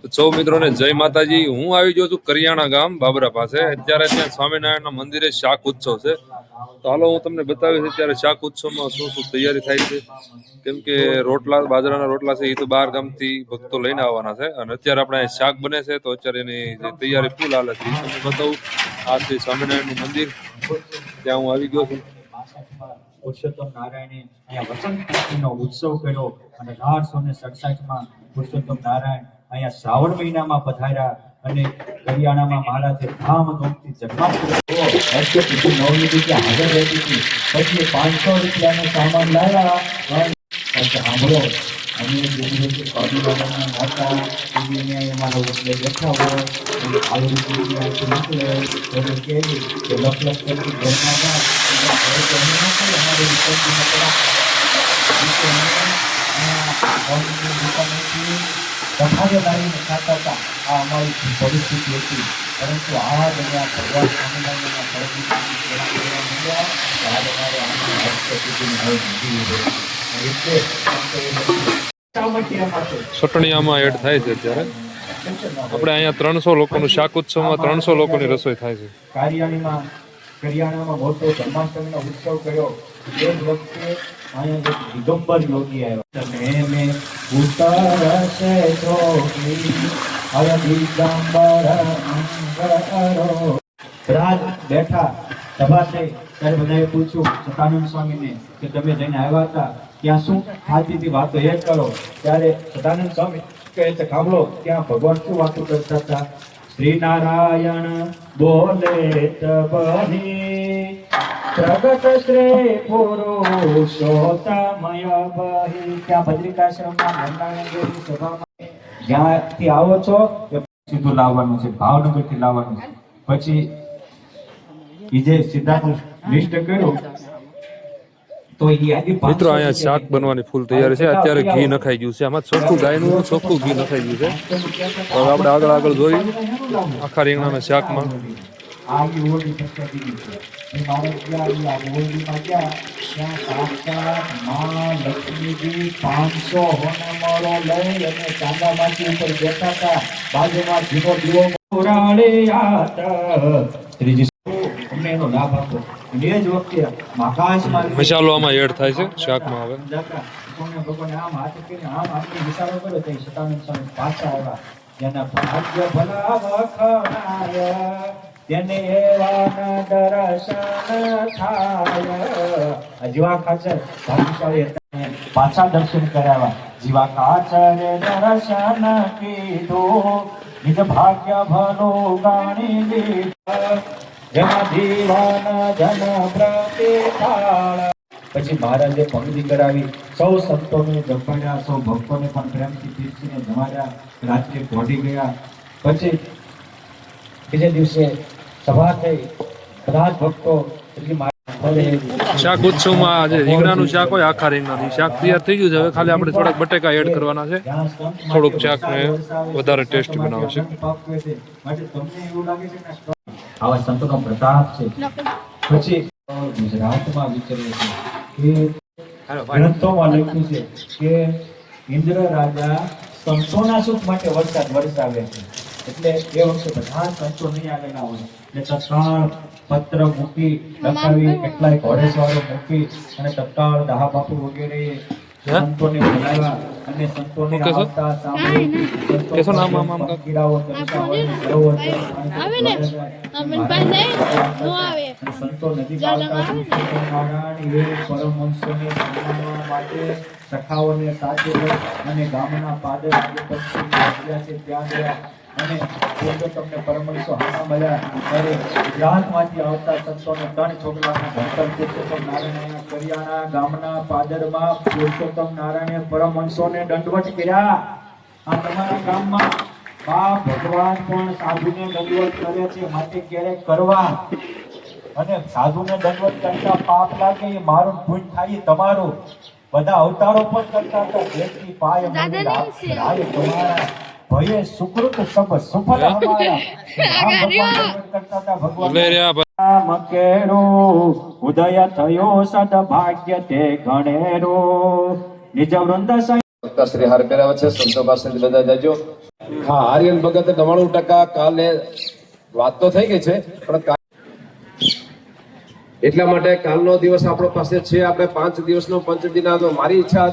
સૌ મિત્રોને જય માતાજી। હું આવી ગયો છું કરિયાણા ગામ બાબરા પાસે। અત્યારે ત્યાં સ્વામિનારાયણના મંદિરે શાક ઉત્સવ છે। તો હાલો હું તમને બતાવીશ અત્યારે શાક ઉત્સવમાં શું શું તૈયારી થાય છે। કેમ કે રોટલા બાજરાના રોટલા છે એ તો બહાર ગામથી ભક્તો લઈને આવવાના છે અને અત્યારે આપણે શાક બને છે તો અત્યારે એની જે તૈયારી ફૂલ હાલે છે એ તમને બતાવું। આ શ્રી સ્વામિનારાયણનું મંદિર, ત્યાં હું આવી ગયો છું। પુરુષોત્તમ નારાયણે અહીંયા વસંત પંચમીનો ઉત્સવ કર્યો અને 1867માં પુરુષોત્તમ નારાયણ અહીંયા શ્રાવણ મહિનામાં પધાર્યા અને કરિયાણામાં મહારાજે ધામધૂમથી જન્માષ્ટમી નવમી હાજર રહેતી હતી। પછી 500 રૂપિયાનો સામાન લાવ્યા અને સાંભળો અમે અમારા બેઠા હોય આવી રીતે લપ કરતી ઘરમાં આ અમારી પરિસ્થિતિ હતી, પરંતુ આ દરમિયાન ભગવાન ચટણીયામાં એડ થાય છે। અત્યારે આપણે અહીંયા 300 લોકોનું શાક ઉત્સવમાં 300 લોકોની રસોઈ થાય છે। કરિયાણામાં મોટો જન્માષ્ટમીનો ઉત્સવ કર્યો। એ જ વખતે અહીંયા એક દિગંબર યોગી આવ્યો। મેં ઉતરશે જોગી હર દિગંબર રાજ બેઠા સભા થઈ ત્યારે બધાએ પૂછ્યું સતાનંદ સ્વામીને કે તમે જઈને આવ્યા હતા ત્યાં શું ખાતી હતી, વાતો એ કરો। ત્યારે સતાનંદ સ્વામી કહે છે સાંભળો ત્યાં ભગવાન શું વાતો કરતા હતા। શ્રી નારાયણ બોલે તબહી પ્રગટ શ્રી પુરુષોત્તમય બહી। ત્યાં બદ્રિકાશ્રમમાં નંદાનંદની સભામાં જ્યાંથી આવો છો એ સીધું લાવવાનું છે, ભાવનગરથી લાવવાનું છે। પછી એ જે સિદ્ધાર્થ લિસ્ટ કર્યું તો મિત્રો અહીંયા શાક બનવાની ફૂલ તૈયારી છે। અત્યારે ઘી નખાઈ ગયું છે, આમાં ચોખ્ખું ગાયનું ચોખ્ખું ઘી નખાઈ ગયું છે। હવે આપણે આગળ જોઈ આખા રીંગણાના શાકમાં લક્ષ્મીજી 500 હોનામાળો લઈ અને ચાંદામાથી ઉપર બેઠા હતા। બાજુમાં જીવો દીવો શ્રીજી અમને એનો લાભ આપો। એ જ વખતે આકાશમાં મસાલો આમાં એડ થાય છે શાકમાં। હવે ભગવાન આમ હાથ કરીને આમ હાથની વિચારો કર્યો તો સતાનંદ સ્વામી પાછા આવ્યા। જેના ભાગ્ય ભલા વખણાય તેને એવા દર્શન થાય। જીવા ખાચર ભાગ્યશાળી હતા, પાછા દર્શન કરાવ્યા। જીવા ખાચરે દર્શન કીધું નિજ ભાગ્ય ભલો ગાણી લીધું જેમાં જીવન જન પ્રતિથાળ। પછી મહારાજે પંક્તિ કરાવી, સૌ સંતોને જમાડ્યા, સૌ ભક્તોને પણ પ્રેમથી પીરસીને જમાડ્યા। રાત્રે પહોંચી ગયા। પછી બીજે દિવસે સભા થઈ, બધા જ ભક્તો શાક ઉત્સવમાં આજે રીંગણાનું શાક હોય, આખા રીંગણાનું શાક તૈયાર થઈ ગયું છે। હવે ખાલી આપણે થોડાક બટેકા એડ કરવાના છે, થોડુંક શાકને વધારે ટેસ્ટ બનાવશે। આવા સંતોનો પ્રતાપ છે। પછી ગુજરાતમાં વિચરે છે કે ગ્રંથોમાં લખ્યું છે કે ઇન્દ્ર રાજા સંતોના સુખ માટે વરસાદ વરસાવે છે। એટલે એ વખતે બધા સંતો નહીં આવેલા હોય એટલે તત્કાળ પત્ર મૂકી લખાવી, કેટલાય ઘોડેસવારો મૂકી અને તત્કાળ દાહા બાપુ વગેરે સંતોને બોલાવ્યા અને સંતોને આવતા સાંભળી કીડાઓ સંતો નજીક આવતા નારાયણ એ પરમહંસોને સન્માનવા માટે સખાઓને સાથે અને ગામના પાદર છે ત્યાં ગયા અને તમને પરમહંસો હાથા મળ્યા। ત્યારે ગુજરાતમાંથી આવતા સંતોને 3 છોકરાના ભણતર પુરુષોત્તમ નારાયણ કરિયાણા ગામના પાદરમાં પુરુષોત્તમ નારાયણે પરમહંસોને દંડવત કર્યા। આ તમારા ગામમાં બાપ ભગવાન પણ સાધુને દંડવત કરે છે, માટે ક્યારેક કરવા અને સાધુને દંડવત કરતા પાપ લાગે એ મારું ભૂલ થાય તમારું। બધા અવતારો પણ કરતા હતા, જેથી પાય મંદિર તમારા ભયે સુકૃત સબ સુફલ હમારા કરતા હતા ભગવાન કેરો ઉદય થયો સદભાગ્ય તે ગણેરો નિજ વૃંદ ભક્તશ્રી હાર પહેરાવે છે, સંતો પાસેથી બધા જજો. હા, આર્યન ભગત 99% કાલે વાત તો થઈ ગઈ છે, પણ એટલા માટે કાલનો દિવસ આપણો પાસે છે. આપણે 5 દિવસનો પંચદિના હતો. મારી ઈચ્છા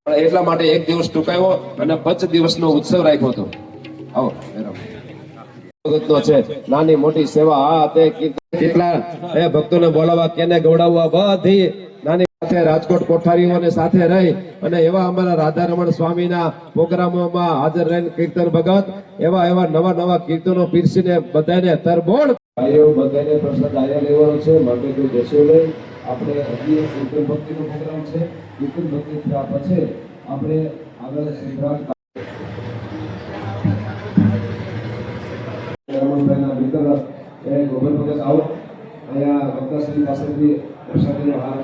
પણ એટલા માટે એક દિવસ ટૂંકાયો અને 5 દિવસનો ઉત્સવ રાખ્યો હતો. આવો ભગતનો છે, નાની મોટી સેવા. હા, તે કેટલા ભક્તોને બોલાવવા, કેને ગવડાવવા, બધી નાની સાથે રાજકોટ કોઠારીઓને સાથે રહી અને એવા અમારા રાધારમણ સ્વામીના પ્રોગ્રામોમાં હાજર રહીને કીર્તન ભગત એવા નવા કીર્તનો પીરસીને બધાને તરબોળ બધાને પ્રસાદ આયા લેવાનો છે. માટે કોઈ બેસ્યો નહીં. આપણે હજી એક કીર્તન ભક્તિનો પ્રોગ્રામ છે. કીર્તન ભક્તિ થયા પછી આપણે આગળ સિદ્ધાંત રમણભાઈના મિત્ર ગોબર ભગત આવો અહીંયા ભક્તશ્રી પાસેથી પ્રસાદીનો હાર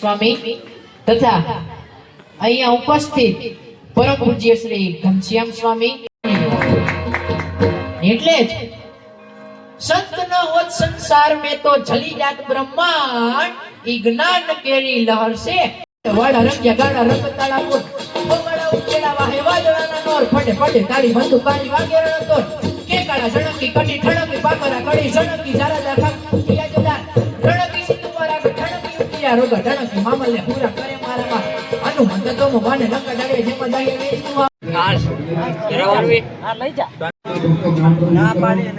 સ્વામી તથા અહીંયા ઉપસ્થિત પરમ પૂજ્ય શ્રી ઘનશ્યામ સ્વામી એટલે જ સંત ન હોત સંસાર में तो जली जात ब्रह्मांड ई ज्ञान केरी लहर से वाड़ा रंग्या गाड़ा रंग तालापुर बगड़ा उकेला वाहे वादळाना नोर फटे फटे ताली बंदूक ताली वागेरा तोर के काळा झणकी कटी ठणकी पाकरा कडी झणकी जारा जाखा किया जोदार रणकी सिंधुवारा ठणकी उठिया रोगा ठणकी मामले पूरा करे मारा હનુમંત તો મોને લંકા ડાળે જેમ જાય વેચતું આ કેરાવરવી આ લઈ જા ના પાડી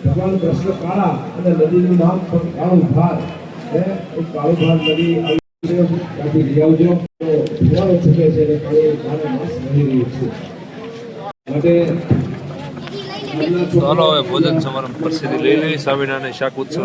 ભગવાન કૃષ્ણ કાળા અને નદીનું નામ પણ કાળું ભાર. કાળું ભાર નદી ત્યાંથી લઈ આવજો. ભેળાઓ છૂટે છે અને કાળું ભારે માસ મળી રહ્યું છે. માટે ચાલો હવે ભોજન સમારંભ પ્રસિદ્ધિ લઈ લઈ સ્વામિનારાયણ શાક ઉત્સવ.